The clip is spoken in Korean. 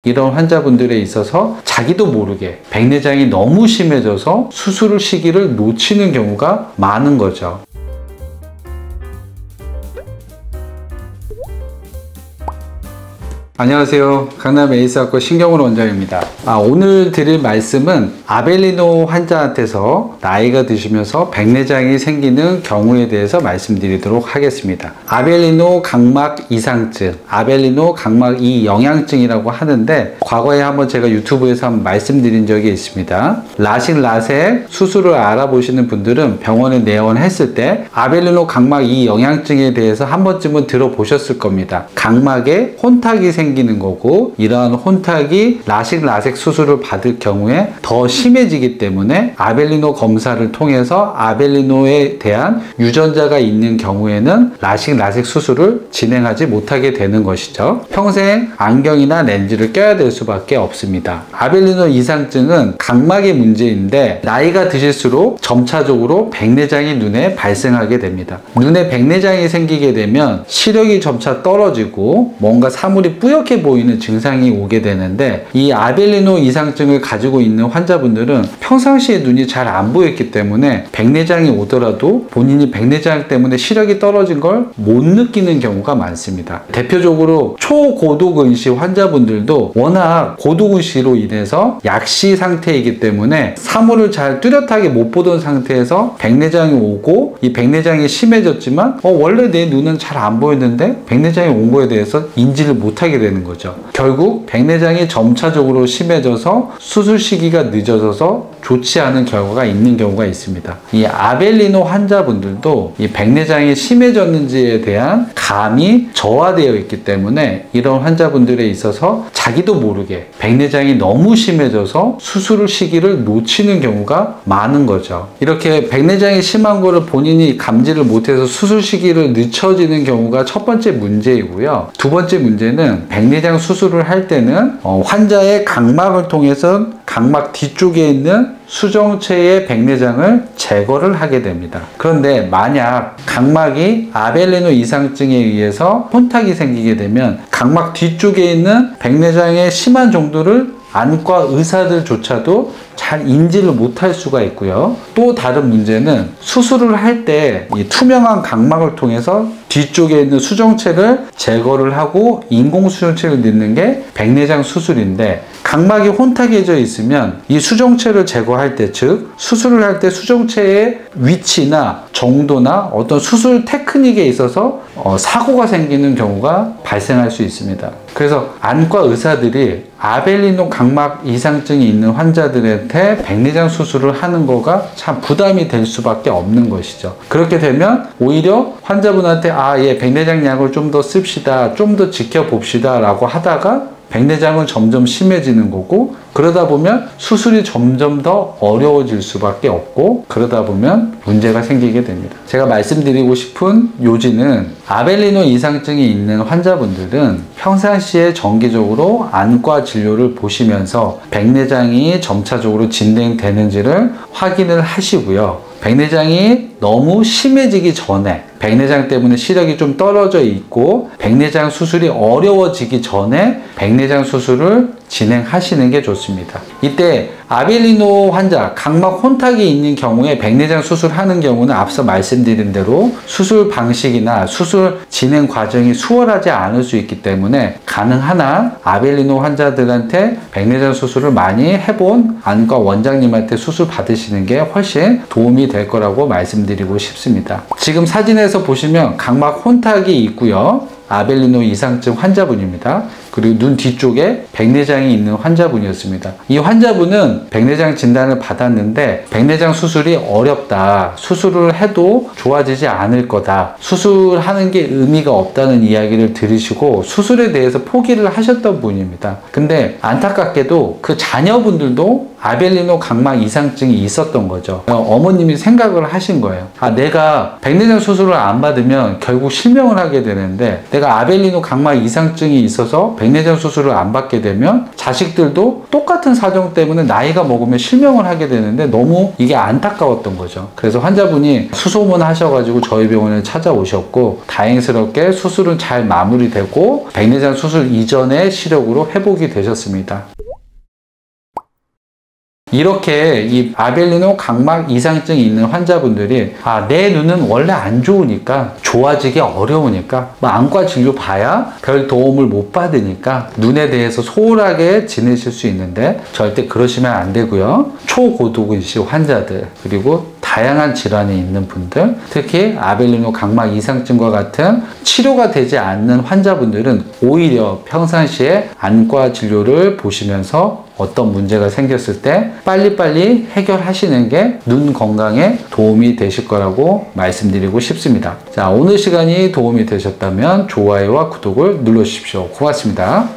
이런 환자분들에 있어서 자기도 모르게 백내장이 너무 심해져서 수술 시기를 놓치는 경우가 많은 거죠. 안녕하세요. 강남 에이스학과 신경훈 원장입니다. 오늘 드릴 말씀은 아벨리노 환자한테서 나이가 드시면서 백내장이 생기는 경우에 대해서 말씀드리도록 하겠습니다. 아벨리노 각막 이상증, 아벨리노 각막 이영양증이라고 하는데 과거에 한번 제가 유튜브에서 한번 말씀드린 적이 있습니다. 라식 수술을 알아보시는 분들은 병원에 내원했을 때 아벨리노 각막 이영양증에 대해서 한 번쯤은 들어보셨을 겁니다. 각막에 혼탁이 생기는 거고, 이러한 혼탁이 라식 수술을 받을 경우에 더 심해지기 때문에 아벨리노 검사를 통해서 아벨리노에 대한 유전자가 있는 경우에는 라식 수술을 진행하지 못하게 되는 것이죠. 평생 안경이나 렌즈를 껴야 될 수밖에 없습니다. 아벨리노 이상증은 각막의 문제인데 나이가 드실수록 점차적으로 백내장이 눈에 발생하게 됩니다. 눈에 백내장이 생기게 되면 시력이 점차 떨어지고 뭔가 사물이 뿌옇게 보이는 증상이 오게 되는데, 이 아벨리노 이상증을 가지고 있는 환자분들은 평상시에 눈이 잘 안 보였기 때문에 백내장이 오더라도 본인이 백내장 때문에 시력이 떨어진 걸 못 느끼는 경우가 많습니다. 대표적으로 초고도근시 환자분들도 워낙 고도근시로 인해서 약시 상태이기 때문에 사물을 잘 뚜렷하게 못 보던 상태에서 백내장이 오고, 이 백내장이 심해졌지만 원래 내 눈은 잘 안 보였는데 백내장이 온 거에 대해서 인지를 못하게 되는 거죠. 결국 백내장이 점차적으로 심해져서 수술 시기가 늦어져서 좋지 않은 결과가 있는 경우가 있습니다. 이 아벨리노 환자분들도 이 백내장이 심해졌는지에 대한 감이 저하되어 있기 때문에 이런 환자분들에 있어서 자기도 모르게 백내장이 너무 심해져서 수술 시기를 놓치는 경우가 많은 거죠. 이렇게 백내장이 심한 거를 본인이 감지를 못해서 수술 시기를 늦춰지는 경우가 첫 번째 문제이고요. 두 번째 문제는 백내장 수술을 할 때는 환자의 각막을 통해서 각막 뒤쪽에 있는 수정체의 백내장을 제거를 하게 됩니다. 그런데 만약 각막이 아벨리노 이상증에 의해서 혼탁이 생기게 되면 각막 뒤쪽에 있는 백내장의 심한 정도를 안과 의사들조차도 잘 인지를 못할 수가 있고요. 또 다른 문제는 수술을 할 때 이 투명한 각막을 통해서 뒤쪽에 있는 수정체를 제거를 하고 인공 수정체를 넣는 게 백내장 수술인데, 각막이 혼탁해져 있으면 이 수정체를 제거할 때, 즉 수술을 할 때 수정체의 위치나 정도나 어떤 수술 테크닉에 있어서 사고가 생기는 경우가 발생할 수 있습니다. 그래서 안과 의사들이 아벨리노 각막 이상증이 있는 환자들한테 백내장 수술을 하는 거가 참 부담이 될 수밖에 없는 것이죠. 그렇게 되면 오히려 환자분한테 얘 백내장 약을 좀 더 씁시다, 좀 더 지켜봅시다 라고 하다가 백내장은 점점 심해지는 거고, 그러다 보면 수술이 점점 더 어려워질 수밖에 없고, 그러다 보면 문제가 생기게 됩니다. 제가 말씀드리고 싶은 요지는 아벨리노 이상증이 있는 환자분들은 평상시에 정기적으로 안과 진료를 보시면서 백내장이 점차적으로 진행되는지를 확인을 하시고요. 백내장이 너무 심해지기 전에, 백내장 때문에 시력이 좀 떨어져 있고 백내장 수술이 어려워지기 전에 백내장 수술을 진행하시는 게 좋습니다. 이때 아벨리노 환자, 각막 혼탁이 있는 경우에 백내장 수술하는 경우는 앞서 말씀드린 대로 수술 방식이나 수술 진행 과정이 수월하지 않을 수 있기 때문에 가능한 한 아벨리노 환자들한테 백내장 수술을 많이 해본 안과 원장님한테 수술 받으시는 게 훨씬 도움이 될 거라고 말씀드리고 싶습니다. 지금 사진에서 보시면 각막 혼탁이 있고요. 아벨리노 이상증 환자분입니다. 그리고 눈 뒤쪽에 백내장이 있는 환자분이었습니다. 이 환자분은 백내장 진단을 받았는데 백내장 수술이 어렵다, 수술을 해도 좋아지지 않을 거다, 수술하는 게 의미가 없다는 이야기를 들으시고 수술에 대해서 포기를 하셨던 분입니다. 근데 안타깝게도 그 자녀분들도 아벨리노 각막 이상증이 있었던 거죠. 어머님이 생각을 하신 거예요. 내가 백내장 수술을 안 받으면 결국 실명을 하게 되는데, 내가 아벨리노 각막 이상증이 있어서 백내장 수술을 안 받게 되면 자식들도 똑같은 사정 때문에 나이가 먹으면 실명을 하게 되는데, 너무 이게 안타까웠던 거죠. 그래서 환자분이 수소문 하셔가지고 저희 병원에 찾아오셨고, 다행스럽게 수술은 잘 마무리되고 백내장 수술 이전의 시력으로 회복이 되셨습니다. 이렇게 이 아벨리노 각막 이상증이 있는 환자분들이 내 눈은 원래 안 좋으니까, 좋아지기 어려우니까 안과 진료 봐야 별 도움을 못 받으니까 눈에 대해서 소홀하게 지내실 수 있는데, 절대 그러시면 안 되고요. 초고도근시 환자들, 그리고 다양한 질환이 있는 분들, 특히 아벨리노 각막 이상증과 같은 치료가 되지 않는 환자분들은 오히려 평상시에 안과 진료를 보시면서 어떤 문제가 생겼을 때 빨리빨리 해결하시는 게 눈 건강에 도움이 되실 거라고 말씀드리고 싶습니다. 자, 오늘 시간이 도움이 되셨다면 좋아요와 구독을 눌러주십시오. 고맙습니다.